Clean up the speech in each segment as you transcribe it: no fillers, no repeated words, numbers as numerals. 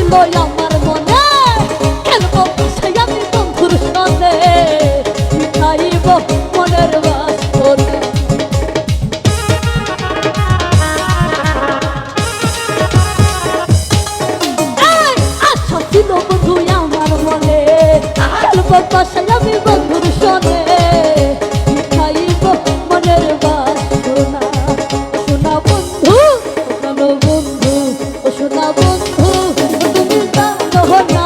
আমার মনে খেলবো পাশে আমি বন্ধুর সাথে মিঠাইব মনের বাসনে আচ্ছা ছিল বন্ধু আমার মনে খেলবো পাশে আমি বন্ধুর সাথে মিঠাইব মনের বাসনা সোনা বন্ধু সোনা বন্ধু ও সোনা বন্ধু তুমি জানো না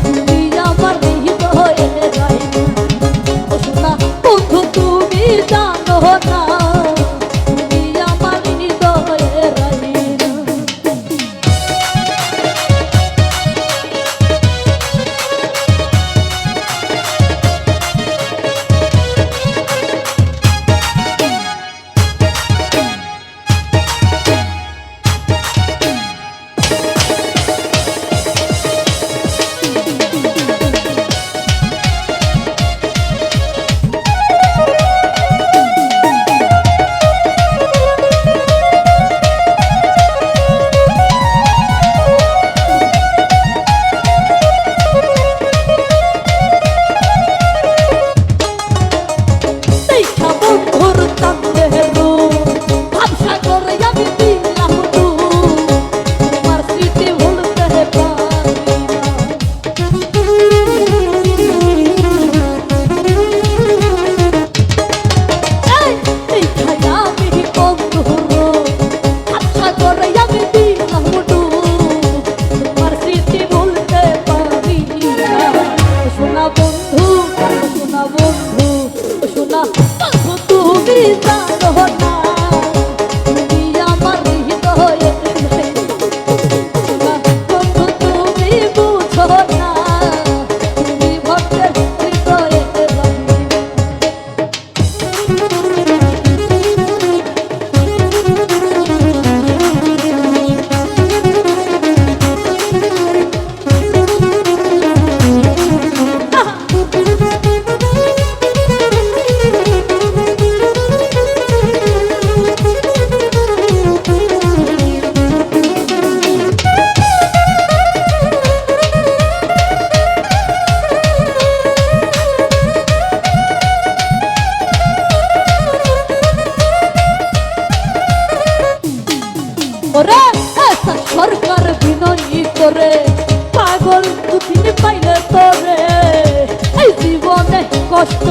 তুমি আমার হৃদয়ে রাই ও সোনা বন্ধু তুমি জানো না তুমি আমার হৃদয়ে রাই তুমি জানো না তুমি আমার হৃদয়ে বন্ধু তুমি বুঝো না তুমি ভক্তের হৃদয়ে ওরে সরকার বিনয়ী করে পাগল দুদিন পাইলে তোরে এই জীবনে কষ্ট